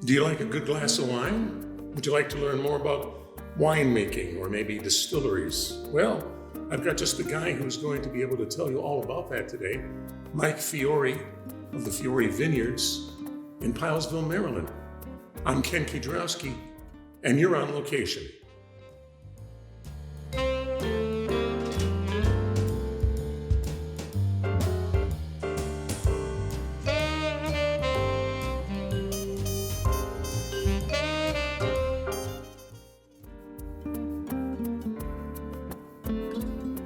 Do you like a good glass of wine? Would you like to learn more about winemaking or maybe distilleries? Well, I've got just the guy who's going to be able to tell you all about that today, Mike Fiore of the Fiore Vineyards in Pilesville, Maryland. I'm Ken Kidrowski, and you're on location.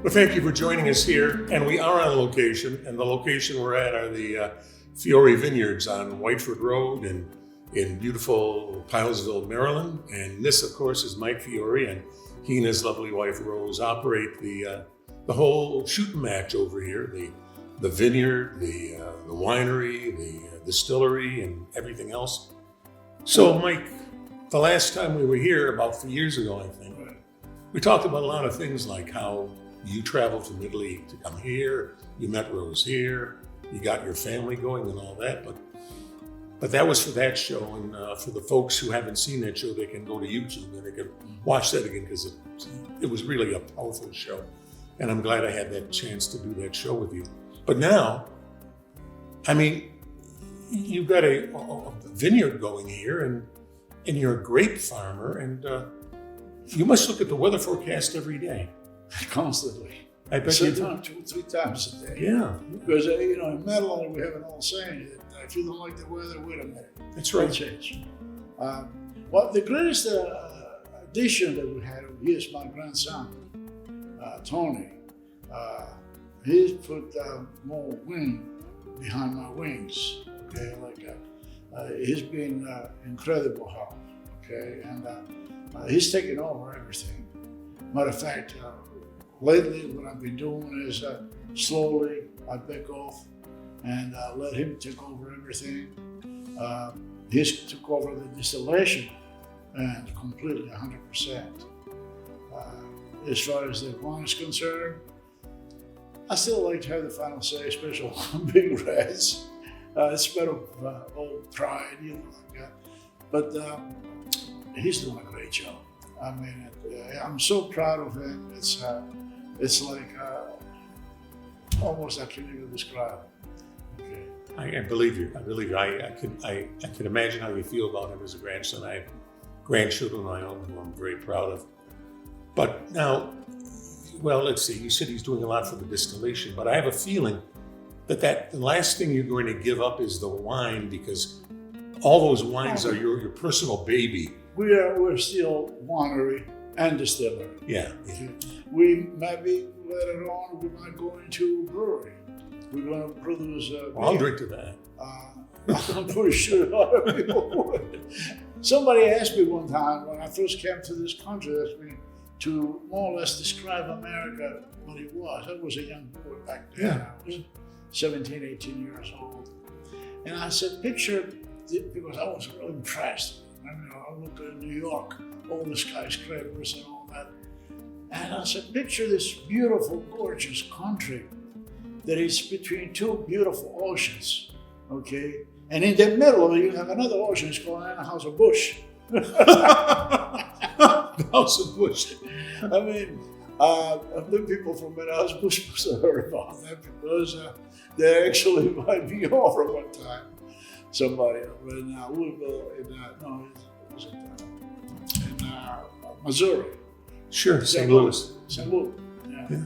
Well, thank you for joining us here, and we are on location, and the location we're at are the Fiore Vineyards on Whiteford Road in beautiful Pilesville, Maryland. And this, of course, is Mike Fiore, and he and his lovely wife Rose operate the whole shooting match over here, the vineyard, the winery, the distillery, and everything else. So, Mike, the last time we were here, about 3 years ago, I think, we talked about a lot of things like how you traveled from Italy to come here, you met Rose here, you got your family going and all that, but that was for that show, and for the folks who haven't seen that show, they can go to YouTube and they can watch that again, because it was really a powerful show, and I'm glad I had that chance to do that show with you. But now, I mean, you've got a vineyard going here, and you're a grape farmer, and you must look at the weather forecast every day. Constantly. I bet you do. Sometimes 2-3 times a day. Yeah. Because, in Maryland, we have an old saying that if you don't like the weather, wait a minute. That's right. It'll change. Well, the greatest addition that we had over here is my grandson, Tony. He's put more wind behind my wings. Okay, he's been incredible help. Okay, and he's taken over everything. Matter of fact, lately, what I've been doing is slowly I back off and let him take over everything. He's took over the distillation and completely 100%. As far as the wine is concerned, I still like to have the final say, especially on big reds. It's a bit of old pride, like that. But he's doing a great job. I mean, I'm so proud of him. It's like almost I can't even describe. Okay. I believe you. I believe you. I can imagine how you feel about him as a grandson. I have grandchildren of my own who I'm very proud of. But now, well, let's see. You said he's doing a lot for the distillation, but I have a feeling that the last thing you're going to give up is the wine, because all those wines are your personal baby. We're still winery and distillery. Yeah. Okay. We maybe later on we might go into brewery. We're going to produce. I'll drink to that. I'm pretty sure a lot of people would. Somebody asked me one time when I first came to this country, asked me to more or less describe America what it was. I was a young boy back then. Yeah. I was 17, 18 years old, and I said, picture, because I was really impressed. I mean, I looked at New York, all the skyscrapers and all that. And I said, picture this beautiful, gorgeous country that is between two beautiful oceans, okay? And in the middle, you have another ocean, it's called Anheuser-Busch. Anheuser-Busch. I mean, the people from Anheuser-Busch must have heard about that, because they actually might be over one time. Somebody in Louisville, it was in Missouri. Sure, St. Louis. St. Louis, yeah.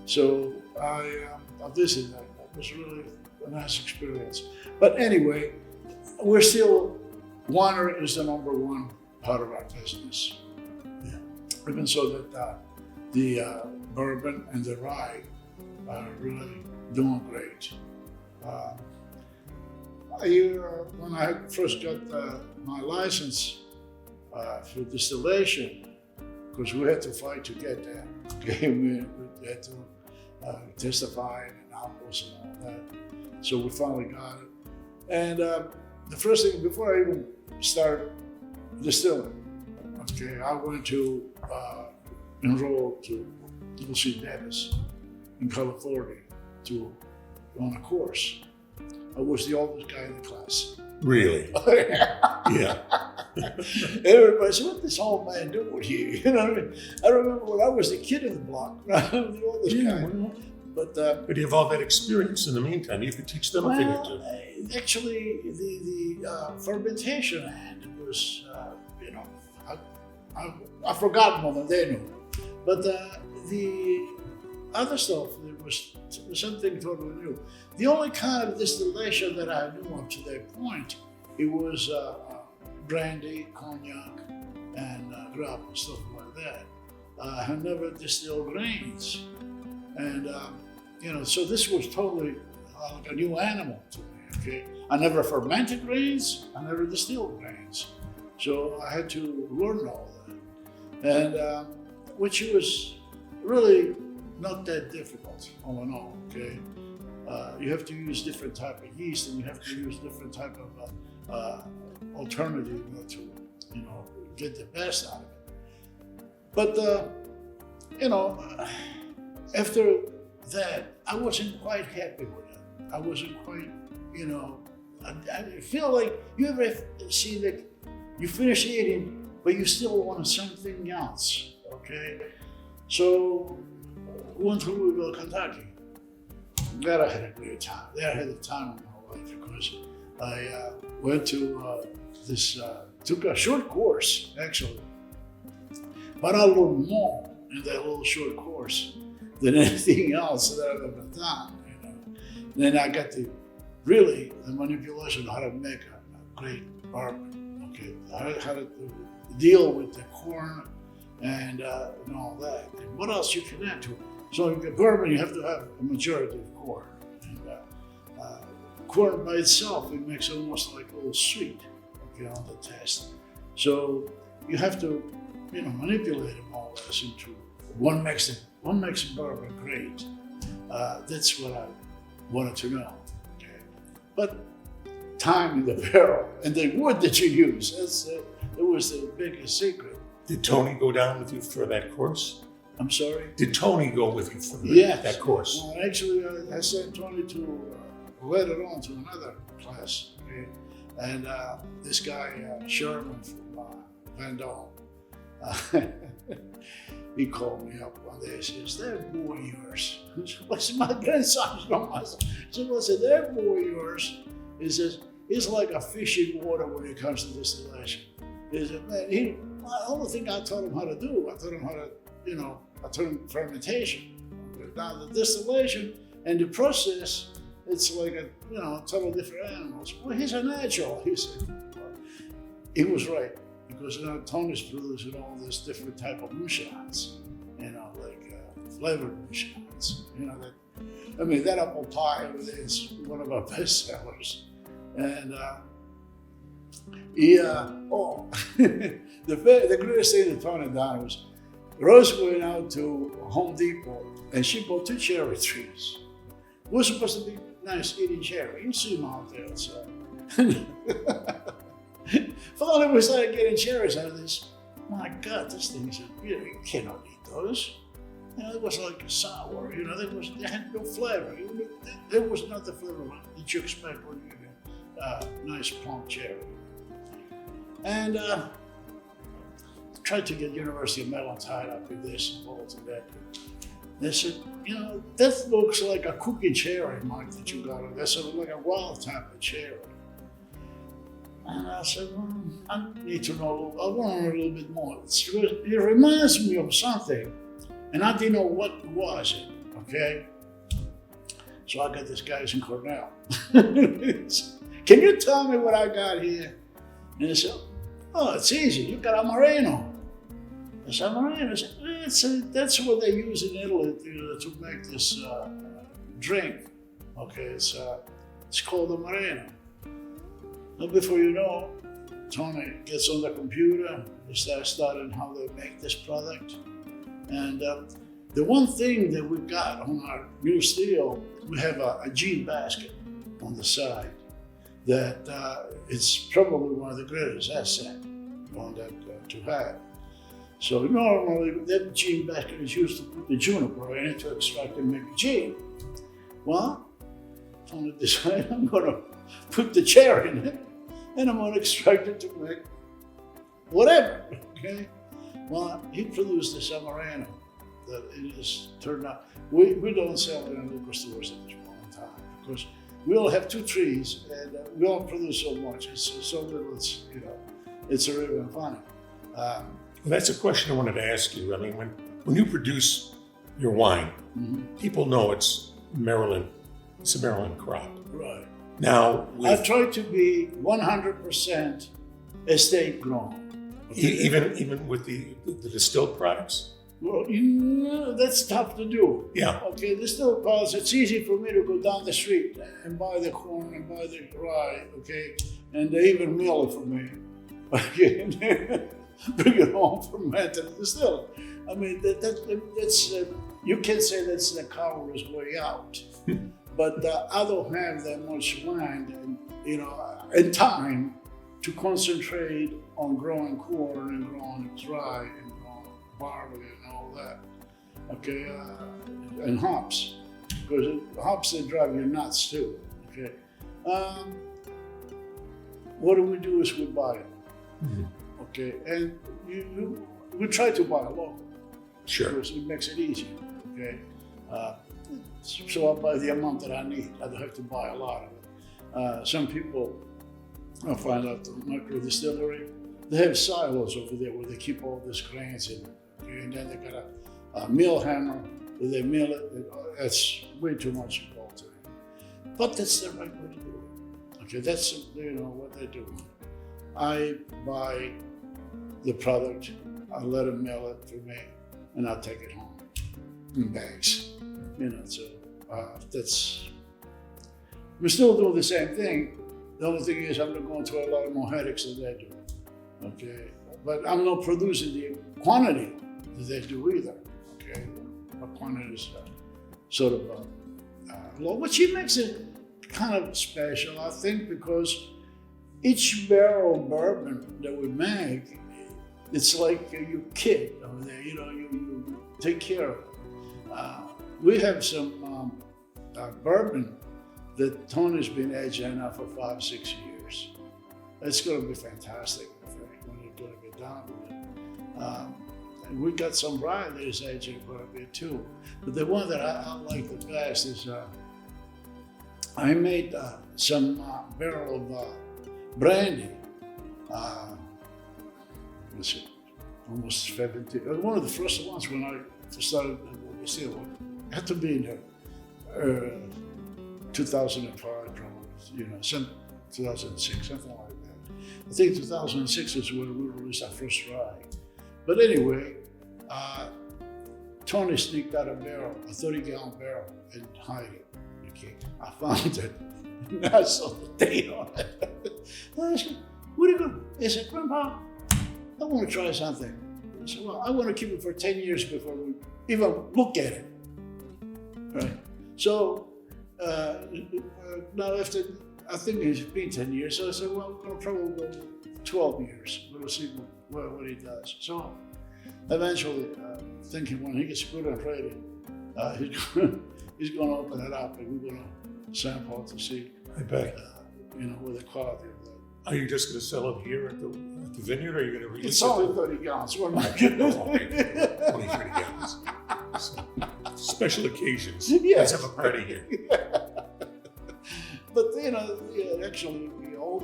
So I visited that. That was really a nice experience. But anyway, we're still, winery is the number one part of our business. Yeah. Even so that the bourbon and the rye are really doing great. When I first got my license for distillation, because we had to fight to get that. Okay, we had to testify in Annapolis and all that. So we finally got it. And the first thing, before I even started distilling, okay, I went to enroll to UC Davis in California on a course. I was the oldest guy in the class. Really? Yeah. Everybody said, "What this old man doing here?" You know what I mean? I remember when I was the kid in the block, right? The oldest guy. But you have all that experience in the meantime. You could teach them a thing or two. actually, the fermentation end was, I forgot more than they knew. But the other stuff, it was something totally new. The only kind of distillation that I knew up to that point, it was brandy, cognac, and grub and stuff like that. I had never distilled grains. And, so this was totally like a new animal to me, okay? I never fermented grains, I never distilled grains. So I had to learn all that. And which was really not that difficult, all in all, okay? You have to use different type of yeast, and you have to use different type of alternative to, get the best out of it. But, after that, I wasn't quite happy with it. I wasn't quite, I feel like, you ever see that you finish eating, but you still want something else, okay? So, went to Louisville, Kentucky. There I had a great time. There I had the time of my life because I went to took a short course, actually. But I learned more in that little short course than anything else that I've ever done. Then I got the manipulation of how to make a great bourbon. Okay, how to deal with the corn and all that. And what else you can add to it? So in the bourbon, you have to have a majority of corn. And corn by itself, it makes it almost like a little sweet, okay, on the taste. So you have to, manipulate them all this into one makes a bourbon great. That's what I wanted to know. Okay, but time in the barrel and the wood that you use, it was the biggest secret. Did Tony go down with you for that course? I'm sorry? Did Tony go with you for that course? Well, actually, I sent Tony to later on to another class. Okay? And this guy, Sherman from Van Dal, he called me up one day and says, "That boy of yours," I said, "My grandson's not my son." So I said, "That boy of yours," he says, "he's like a fish in water when it comes to distillation." He said, "Man, the only thing I taught him how to do, I taught him how to, I taught him fermentation. Now the distillation and the process, it's like a, totally different animals." Well, he's a natural, he said. He was right, because Tony's producing all this different type of moonshines, like flavored moonshines. That apple pie is one of our best sellers. And the greatest thing that Tony done was, Rose went out to Home Depot and she bought 2 cherry trees. It was supposed to be nice eating cherry. You see them out there outside. Finally, we started getting cherries out of this. My God, this thing is, you cannot eat those. It was like sour, they had no flavor. There was not the flavor that you expect when you get a nice plump cherry. And tried to get University of Maryland tied up with this and all to that. They said, that looks like a cookie cherry, Mike, that you got. That's like a wild type of cherry. And I said, well, I need to know, I want to know a little bit more. It reminds me of something, and I didn't know what it was, okay? So I got this guys in Cornell. Can you tell me what I got here? And they said, oh, it's easy, you got Amareno. I said, Amareno? I said, that's what they use in Italy to make this drink. Okay, it's called Amareno. And before you know, Tony gets on the computer, he starts studying how they make this product. And the one thing that we got on our new still, we have a gin basket on the side that it's probably one of the greatest assets on that to have. So normally that gin basket is used to put the juniper in it to extract and make gin. Well, Tony decided I'm going to put the cherry in it. and I'm going to extract it to make whatever. Okay. Well, he produced this Amarano that it is turned out. We don't sell it in liquor stores at this point in time because we all have 2 trees and we don't produce so much. It's so little. It's a river and funny. Well, that's a question I wanted to ask you. I mean, when you produce your wine, people know it's Maryland. It's a Maryland crop. Right. Now, I try to be 100% estate grown. Okay? Even with the distilled products. Well, that's tough to do. Yeah. Okay, distilled products. It's easy for me to go down the street and buy the corn and buy the rye. Okay, and they even mill it for me. Okay, bring it home, ferment it, distill it. I mean, that's you can say that's the coward's way out. But I don't have that much land and time to concentrate on growing corn and growing rye and growing barley and all that. Okay, and hops, because hops they drive you nuts too. Okay, what do we do is we buy it. Okay, and we try to buy a local. Sure. Because it makes it easier. Okay. So I buy the amount that I need. I don't have to buy a lot of it. Some people, I find out the micro distillery, they have silos over there where they keep all these grains in. Okay? And then they got a mill hammer, where they mill it. That's way too much involved in it. But that's the right way to do it. Okay, that's what they do. I buy the product, I let them mill it for me, and I'll take it home in bags. So that's, we're still doing the same thing. The only thing is I'm not going through a lot more headaches than they do. Okay, but I'm not producing the quantity that they do either. Okay, my quantity is sort of low, which makes it kind of special, I think, because each barrel of bourbon that we make, it's like your kid over there. You take care of it. We have some bourbon that Tony's been aging now for 5-6 years. It's going to be fantastic when you're going to get down with it. And we got some rye that is aging quite a bit too. But the one that I like the best is I made some barrel of brandy. Almost 70. One of the first ones when I started still had to be in 2005, probably, 2006, something like that. I think 2006 is when we released our first rye. But anyway, Tony sneaked out a barrel, a 30-gallon barrel, and hid it. Okay, I found it, and I saw the date on it. I said, "What are you doing?" He said, "Grandpa, I want to try something." I said, "Well, I want to keep it for 10 years before we even look at it." Right. So now after, I think it's been 10 years, so I said, "Well, we'll probably go 12 years. We'll see what he does." So eventually, thinking when he gets good and ready, he's going to open it up and we're going to sample to see. I bet. With the quality of that. Are you just going to sell it here at the vineyard, or are you going to release it? It's only 30 gallons. What am I kidding? 20, 30 gallons. So, special occasions. Yes. Let's have a party here. But actually, all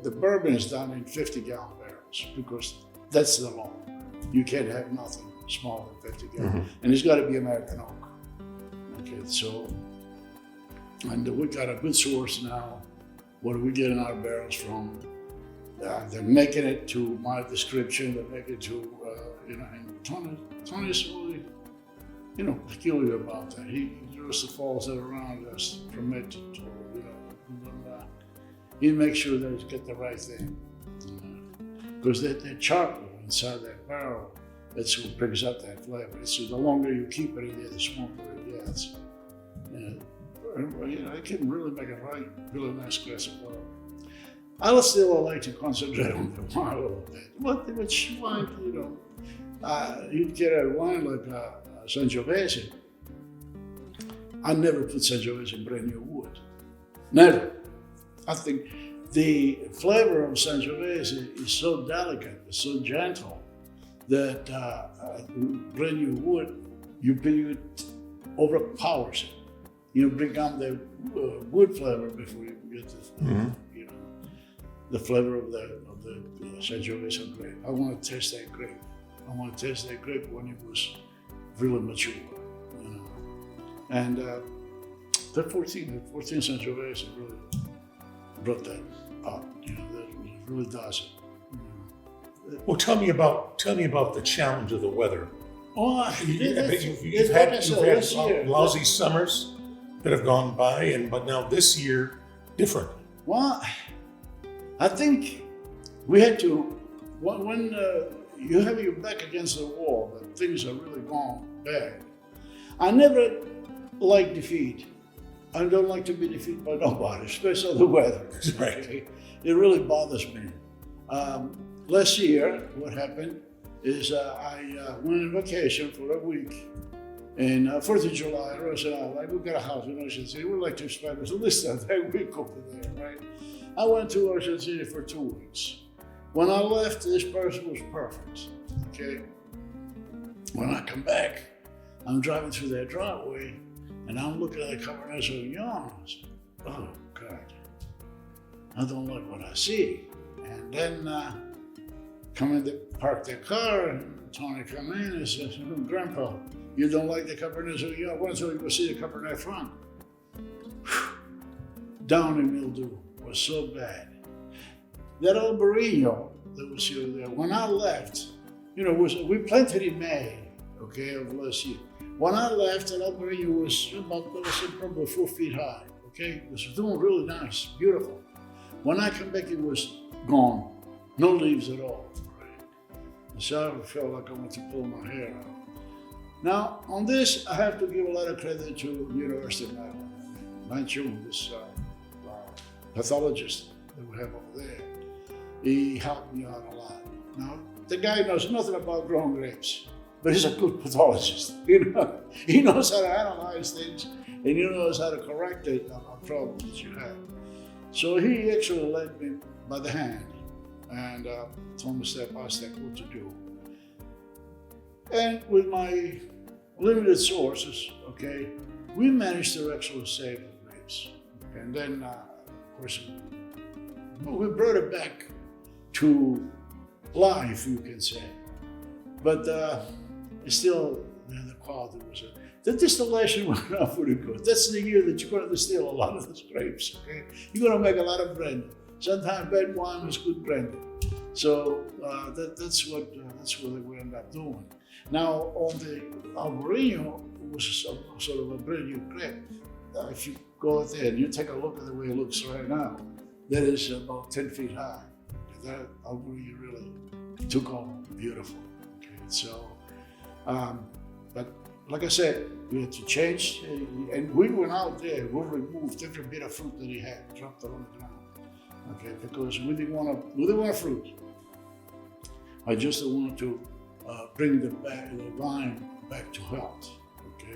the bourbon is done in 50-gallon barrels because that's the law. You can't have nothing smaller than 50 gallons, and it's got to be American oak. Okay, so, and we got a good source now. What are we getting our barrels from? They're making it to my description. They're making it to, and Tony's really, peculiar about that. He just follows it around us from it to, and, he makes sure that he get the right thing. Because that charcoal inside that barrel, that's what picks up that flavor. So the longer you keep it in there, the smokier it gets. I can really make a really nice glass of wine. I still like to concentrate on the wine a little bit. Which wine, you'd get a wine like Sangiovese. I never put Sangiovese in brand new wood. Never. I think the flavor of Sangiovese is so delicate, so gentle, that brand new wood, it overpowers it. You bring out the wood flavor before you get the flavor of the Sangiovese grape. I want to taste that grape. I want to taste that grape when it was really mature. And the 14 Sangiovese really brought that up. That really does it. Well, tell me about the challenge of the weather. Oh, You've had lousy summers that have gone by, but now this year, different. Well, I think we had to, when you have your back against the wall, but things are really gone bad. I never like defeat. I don't like to be defeated by nobody, especially the weather. Right. Okay? It really bothers me. Last year, what happened is I went on vacation for a week. And 4th of July, Rosa and I, we got a house in Ocean City. We'd like to spend at least that week over there, right? I went to Ocean City for 2 weeks. When I left, this person was perfect, okay? When I come back, I'm driving through that driveway, and I'm looking at the Cabernet Sauvignon. I said, oh, God, I don't like what I see. And then come in to park the car, and Tony come in and says, oh, Grandpa, you don't like the Cabernet Sauvignon? Why don't you go see the Cabernet Franc? Downy mildew was so bad. That old Barino that was here there, when I left, we planted in May, okay, of last year. When I left, that old Barino was probably 4 feet high, okay? It was doing really nice, beautiful. When I come back, it was gone, no leaves at all. Right? So I felt like I wanted to pull my hair out. Now, on this, I have to give a lot of credit to University of Maryland. Mike Fiore, this pathologist that we have over there, he helped me out a lot. Now, the guy knows nothing about growing grapes, but he's a good pathologist. He knows how to analyze things, and he knows how to correct a problem that you have. So he actually led me by the hand and told me step by step what to do. And with my limited sources, okay, we managed to actually save the grapes. And then, of course, we brought it back to life, you can say. But still, the quality was it. The distillation went out pretty good. That's the year that you're going to distill a lot of those grapes, okay? You're going to make a lot of brandy. Sometimes bad wine is good brandy. So that's what we end up doing. Now, on the Albarino, it was sort of a brand new grape. If you go out there and you take a look at the way it looks right now, that is about 10 feet high. That Albarino really took on beautiful. Okay, so, but like I said, we had to change, and we went out there, we removed every bit of fruit that he had, dropped it on the ground. Okay, because we didn't want fruit. I just wanted to bring the vine back to health. Okay,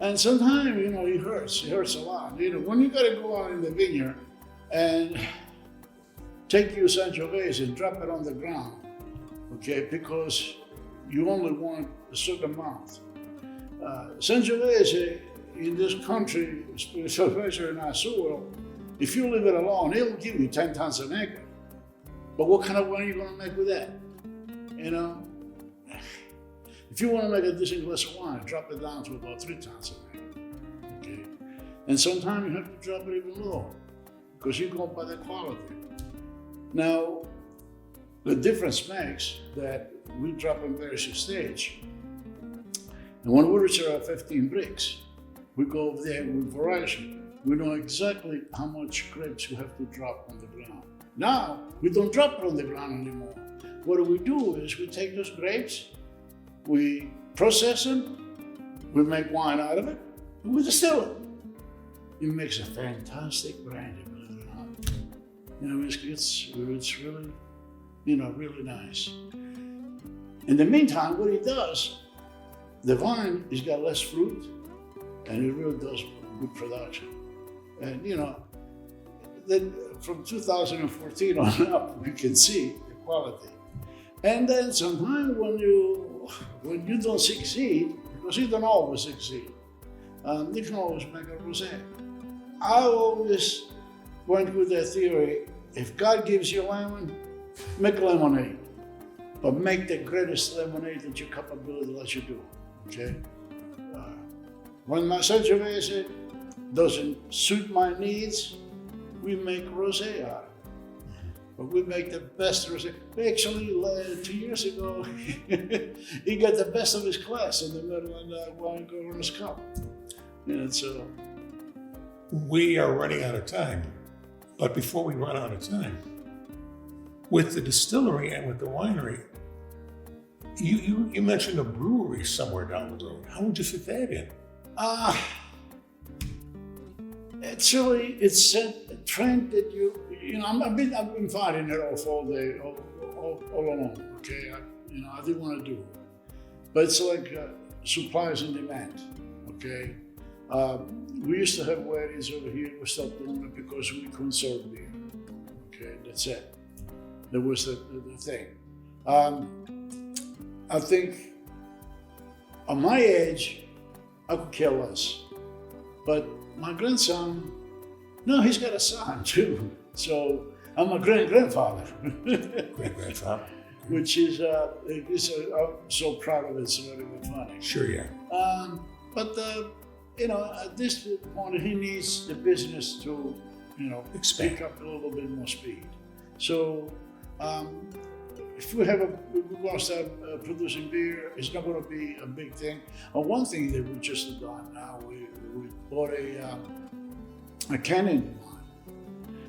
and sometimes it hurts a lot. When you gotta go out in the vineyard and take your Sangiovese and drop it on the ground, okay, because you only want a certain amount. Sangiovese in this country, especially in our soil, if you leave it alone, it'll give you 10 tons an acre. But what kind of wine are you going to make with that? If you want to make a decent glass of wine, drop it down to about 3 tons an acre. Okay? And sometimes you have to drop it even lower because you go by the quality. Now, the difference makes that we drop in various stage. And when we reach our 15 bricks, we go over there with variety. We know exactly how much grapes we have to drop on the ground. Now, we don't drop it on the ground anymore. What we do is we take those grapes, we process them, we make wine out of it, and we distill it. It makes a fantastic brandy, believe it or not. It's really, really nice. In the meantime, what it does, the vine has got less fruit, and it really does good production. And then from 2014 on up, we can see the quality. And then sometimes when you don't succeed, because you don't always succeed, you can always make a rosé. I always went with that theory: if God gives you lemon, make lemonade, but make the greatest lemonade that your capability lets you do. Okay. When my Sangiovese doesn't suit my needs, we make rosé out of it. But we make the best rosé. Actually, 2 years ago, he got the best of his class in the Maryland Wine Governor's Cup. And so, We are running out of time. But before we run out of time, with the distillery and with the winery, you mentioned a brewery somewhere down the road. How would you fit that in? Actually, it's a trend that I've been fighting it off all day, all along. Okay, I didn't want to do it, but it's like supplies and demand. Okay, we used to have weddings over here. We stopped doing it because we couldn't serve beer. Okay, that's it. That was the thing. I think at my age, I could care less. But my grandson, no, he's got a son too. So I'm a great-grandfather. Great-grandfather. Which is, I'm so proud of it, it's not even funny. Sure, yeah. But at this point, he needs the business to, Expand. pick up a little bit more speed. So, if we're going to start producing beer, it's not going to be a big thing. One thing that we just have done now, we bought a canning line.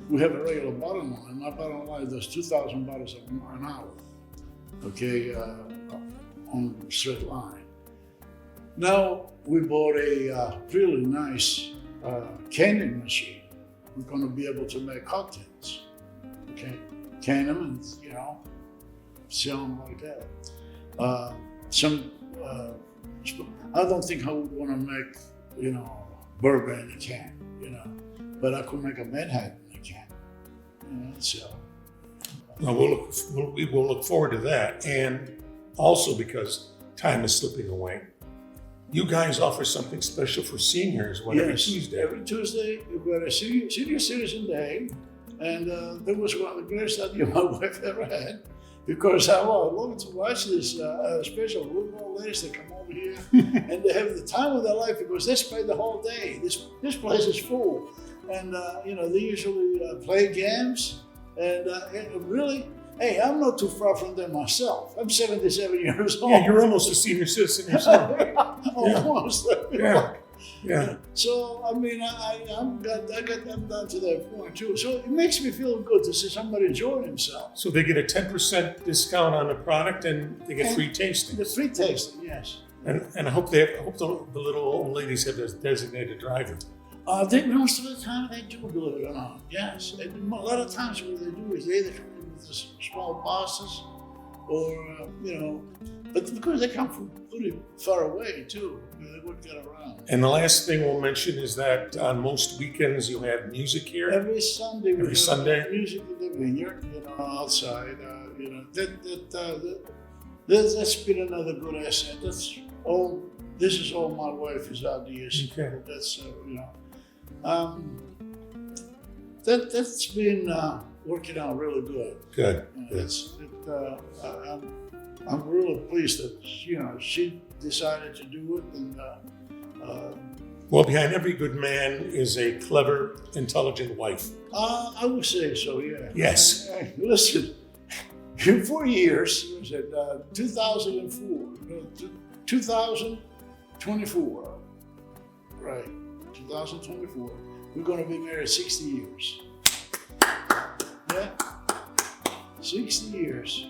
We have a regular bottle line. My bottle line does 2,000 bottles an hour, okay, on straight line. Now we bought a really nice canning machine. We're going to be able to make cocktails, okay, can them and, sell them like that. I don't think I would want to make, bourbon in a can, but I could make a Manhattan in a can, so. Well, we will look forward to that. And also because time is slipping away, you guys offer something special for seniors every Tuesday. Every Tuesday, we've got a senior citizen day. And that was one of the greatest ideas my wife ever had. Because I love to watch this special group of old ladies that come over here and they have the time of their life because they spend the whole day. This place is full. And, they usually play games. And really, hey, I'm not too far from them myself. I'm 77 years old. Yeah, you're almost a senior citizen yourself. Almost. Yeah. So, I'm down to that point too. So it makes me feel good to see somebody enjoying himself. So they get a 10% discount on the product and they get free tasting. The free tasting, yes. And I hope the little old ladies have a designated driver. Most of the time they do, believe it or not. Yes. And a lot of times what they do is they either come in with the small buses or, but because they come from pretty far away too, they wouldn't get around. And the last thing we'll mention is that on most weekends you have music here. Every Sunday we Sunday? Music in the vineyard, outside. That's been another good asset. This is all my wife's ideas. Okay. That's that's been working out really good. Good. I'm really pleased that she decided to do it, and Well, behind every good man is a clever, intelligent wife. I would say so. Yeah. Yes. Listen, in 4 years, it was at 2024, right? 2024. We're going to be married 60 years. Yeah, 60 years.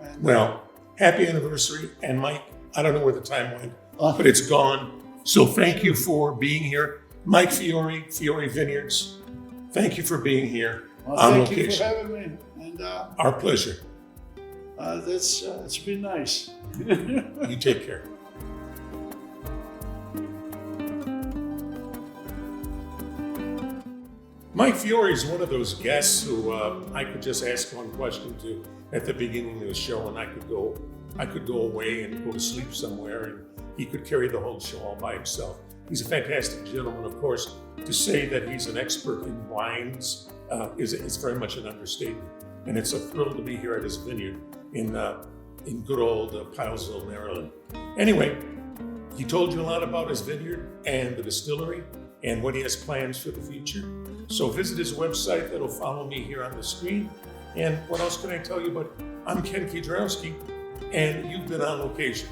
And, Well, happy anniversary. And Mike, I don't know where the time went, but it's gone. So thank you for being here. Mike Fiore, Fiore Vineyards, thank you for being here on thank you for location. having me. And Our pleasure. it's been nice. You take care. Mike Fiore is one of those guests who I could just ask one question to at the beginning of the show, and I could go away and go to sleep somewhere, and he could carry the whole show all by himself. He's a fantastic gentleman, of course. To say that he's an expert in wines is very much an understatement, and it's a thrill to be here at his vineyard in good old Pilesville, Maryland. Anyway, he told you a lot about his vineyard and the distillery and what he has plans for the future. So visit his website. That'll follow me here on the screen. And what else can I tell you? But I'm Ken Kiedrowski, and you've been on location.